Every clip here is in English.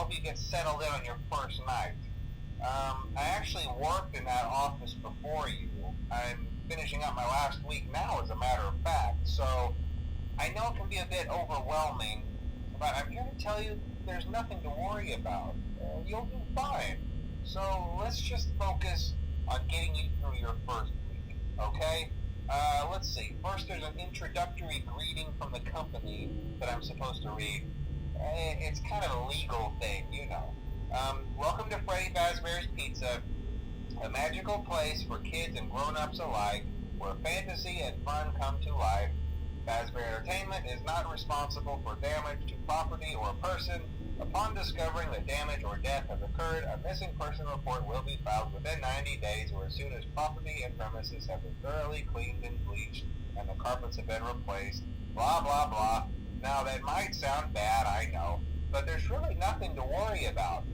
hope you get settled in on your first night. I actually worked in that office before you. I'm finishing up my last week now, as a matter of fact, so I know it can be a bit overwhelming, but I'm here to tell you there's nothing to worry about. You'll do fine. So let's just focus on getting you through your first week, okay? Let's see. First, there's an introductory greeting from the company that I'm supposed to read. It's kind of a legal thing, you know. Welcome to Freddy Fazbear's Pizza, a magical place for kids and grown-ups alike, where fantasy and fun come to life. Fazbear Entertainment is not responsible for damage to property or person. Upon discovering that damage or death has occurred, a missing person report will be filed within 90 days or as soon as property and premises have been thoroughly cleaned and bleached and the carpets have been replaced. Blah, blah, blah. Now, that might sound bad, I know, but there's really nothing to worry about.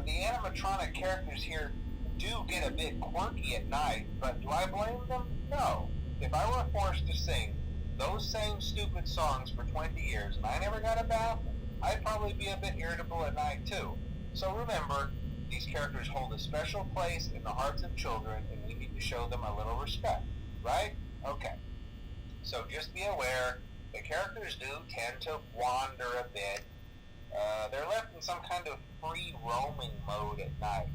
The animatronic characters here do get a bit quirky at night, but do I blame them? No. If I were forced to sing those same stupid songs for 20 years and I never got a bath, I'd probably be a bit irritable at night too. So remember, these characters hold a special place in the hearts of children and we need to show them a little respect, right? Okay. So just be aware, the characters do tend to wander a bit. They're left in some kind of free roaming mode at night.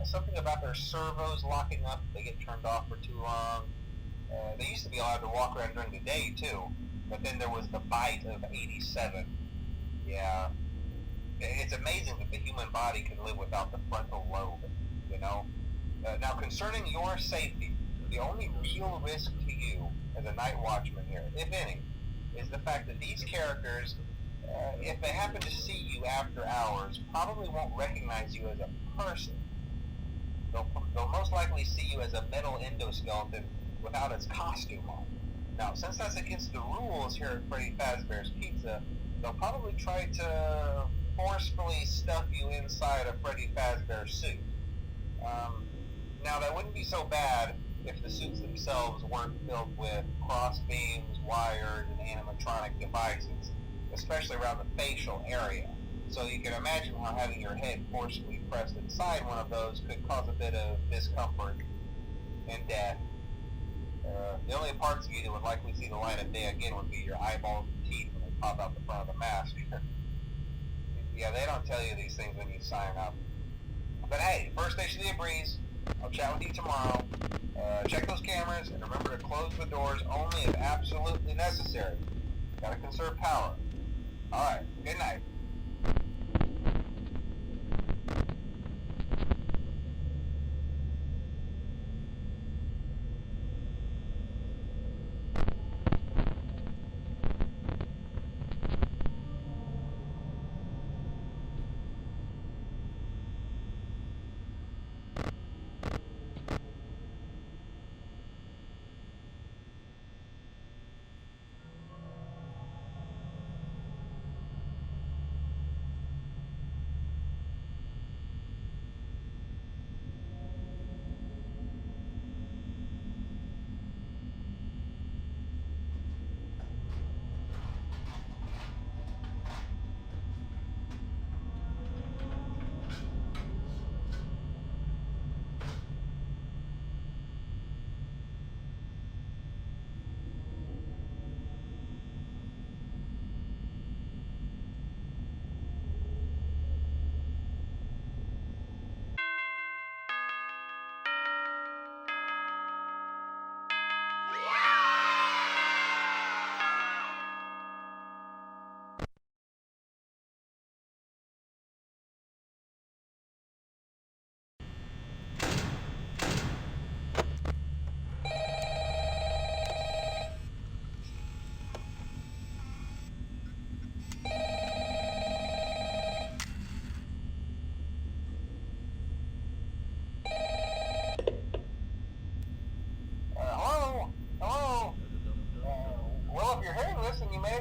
Something about their servos locking up if they get turned off for too long. They used to be allowed to walk around during the day too, but then there was the bite of 87. Yeah, it's amazing that the human body can live without the frontal lobe, you know? Now, concerning your safety, the only real risk to you as a night watchman here, if any, is the fact that these characters, if they happen to see you after hours, probably won't recognize you as a person. They'll most likely see you as a metal endoskeleton without its costume on. Now, since that's against the rules here at Freddy Fazbear's Pizza, they'll probably try to forcefully stuff you inside a Freddy Fazbear suit. Now, that wouldn't be so bad if the suits themselves weren't filled with cross beams, wires, and animatronic devices, especially around the facial area. So you can imagine how having your head forcefully pressed inside one of those could cause a bit of discomfort and death. The only parts of you that would likely see the light of day again would be your eyeballs and teeth when they pop out the front of the mask. Yeah, they don't tell you these things when you sign up. But hey, first day should be a breeze. I'll chat with you tomorrow. Check those cameras and remember to close the doors only if absolutely necessary. Gotta conserve power. Alright, good night.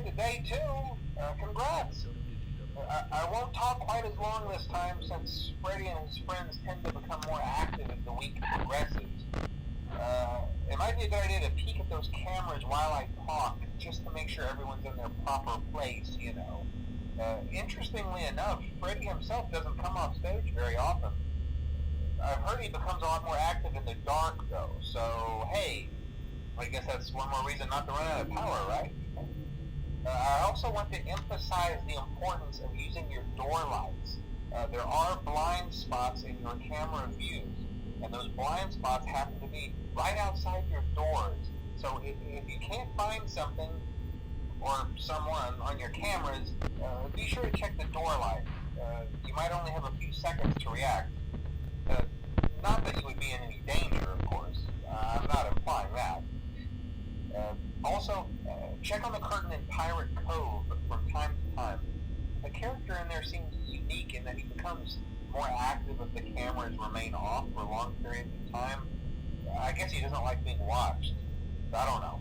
To day 2, congrats. I won't talk quite as long this time since Freddy and his friends tend to become more active as the week progresses. It might be a good idea to peek at those cameras while I talk, just to make sure everyone's in their proper place, you know. Interestingly enough, Freddy himself doesn't come off stage very often. I've heard he becomes a lot more active in the dark, though, so hey, I guess that's one more reason not to run out of power, right? I also want to emphasize the importance of using your door lights. There are blind spots in your camera views, and those blind spots happen to be right outside your doors. So if you can't find something or someone on your cameras, be sure to check the door light. You might only have a few seconds to react. Not that you would be in any danger, of course. I'm not implying that. Also, check on the curtain in Pirate Cove from time to time. The character in there seems unique in that he becomes more active if the cameras remain off for long periods of time. I guess he doesn't like being watched. I don't know.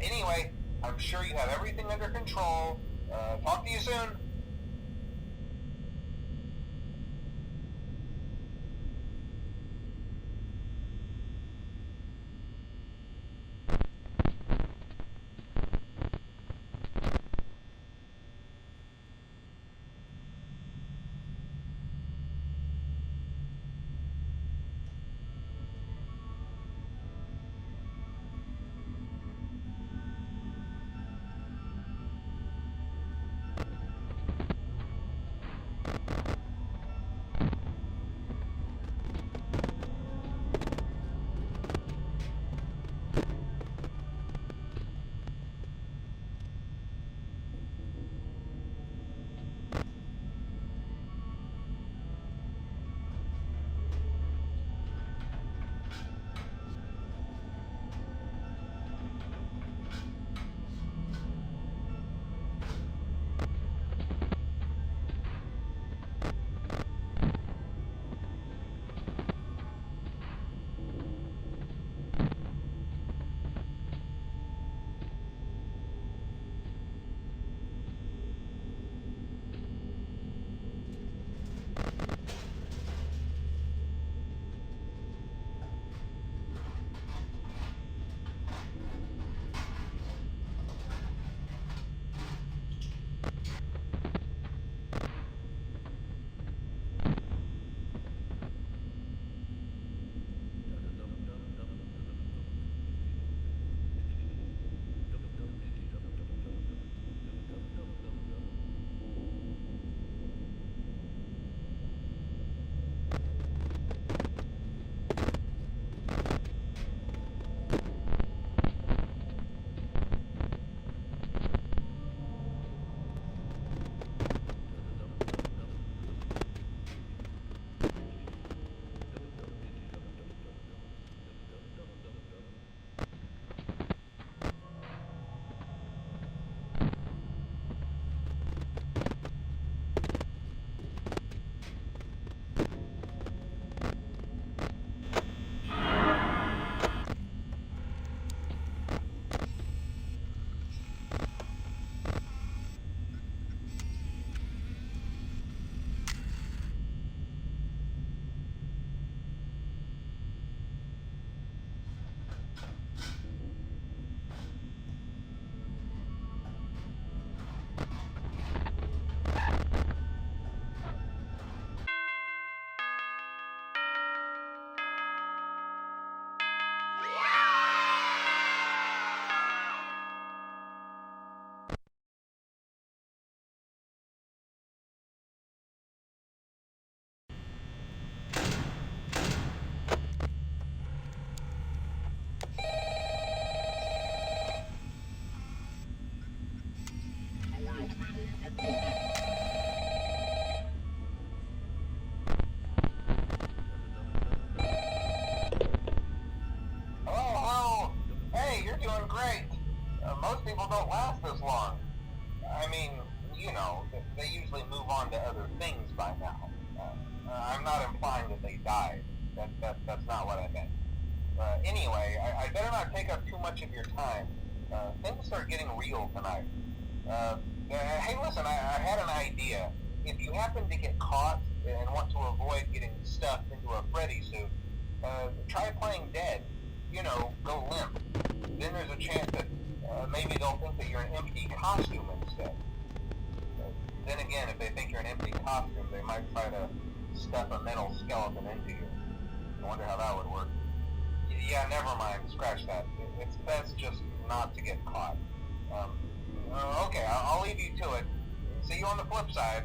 Anyway, I'm sure you have everything under control. Talk to you soon. Most people don't last this long. I mean, you know, they usually move on to other things by now. I'm not implying that they died. That's not what I meant. Anyway, I better not take up too much of your time. Things start getting real tonight. Hey, listen, I had an idea. If you happen to get caught and want to avoid getting stuffed into a Freddy suit, try playing dead. You know, go limp. Then there's a chance that maybe they'll think that you're an empty costume instead. Then again, if they think you're an empty costume, they might try to stuff a metal skeleton into you. I wonder how that would work. Yeah, never mind. Scratch that. It's best just not to get caught. Okay, I'll leave you to it. See you on the flip side.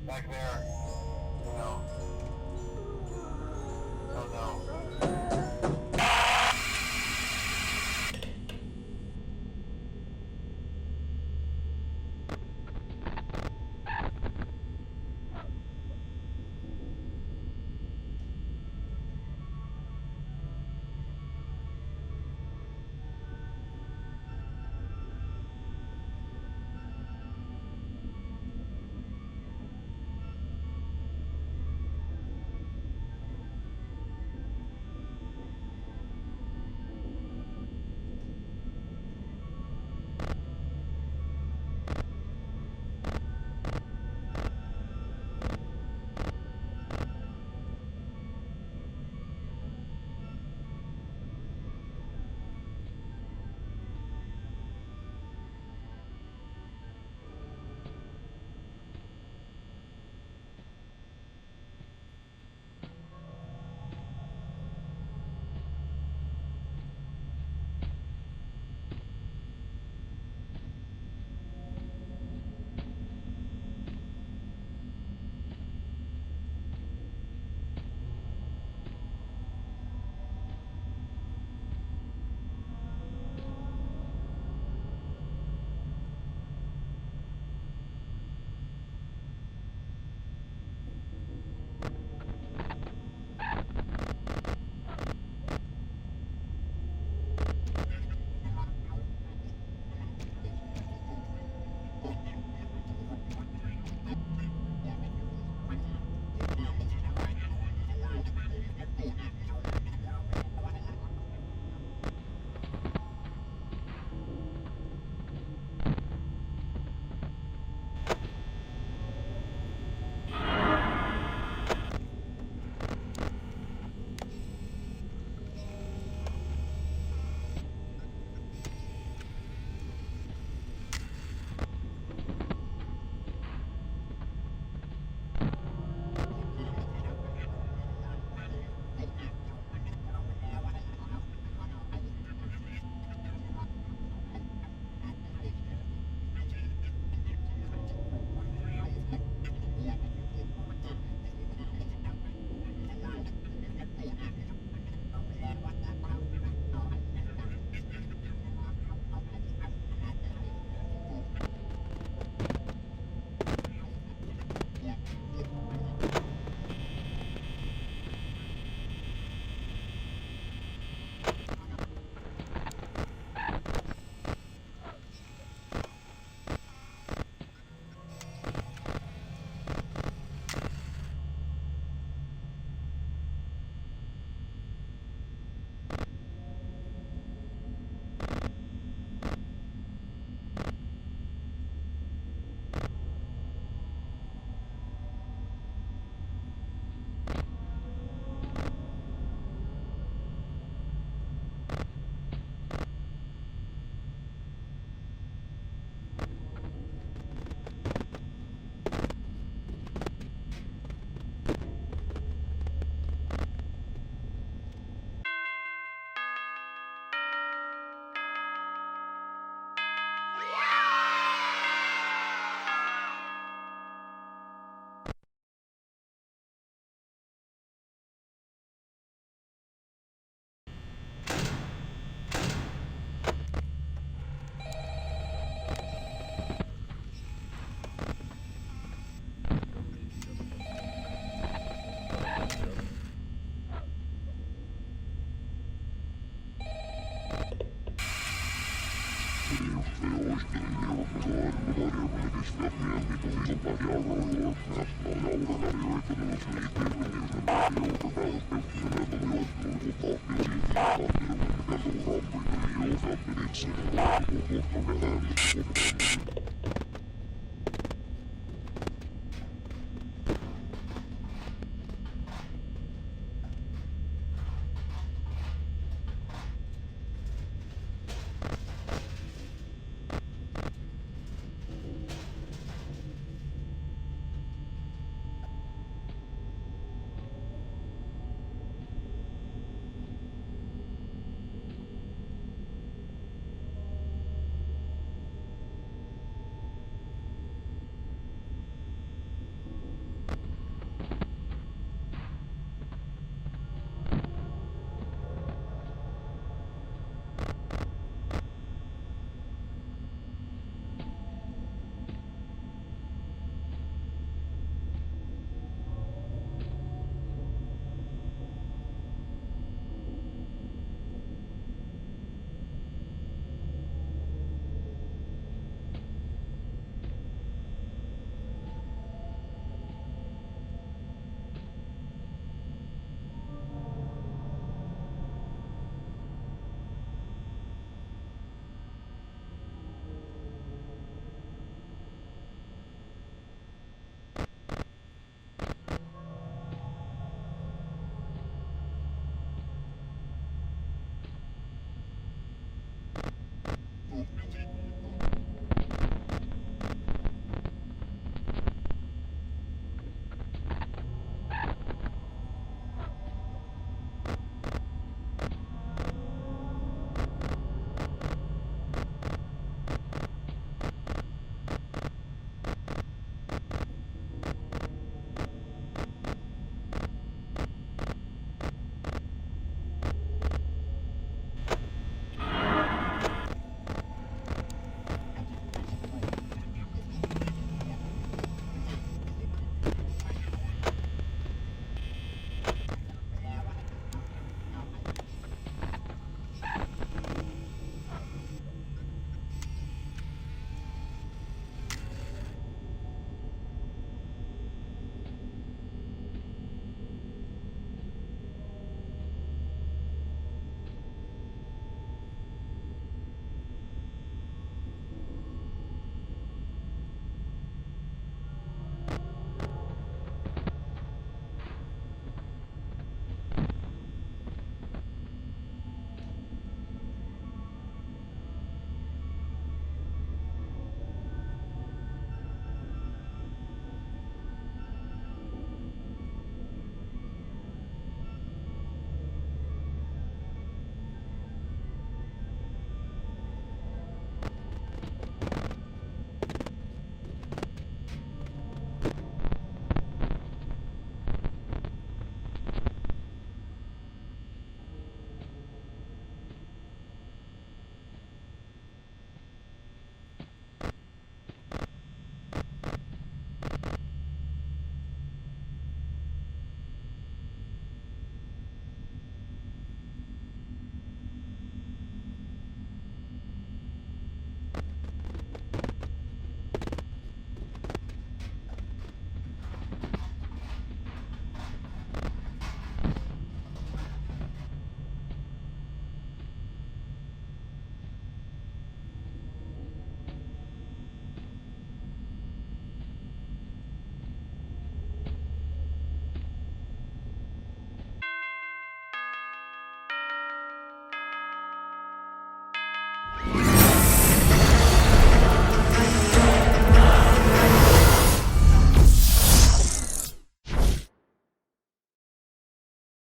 Back there, you know. Oh no.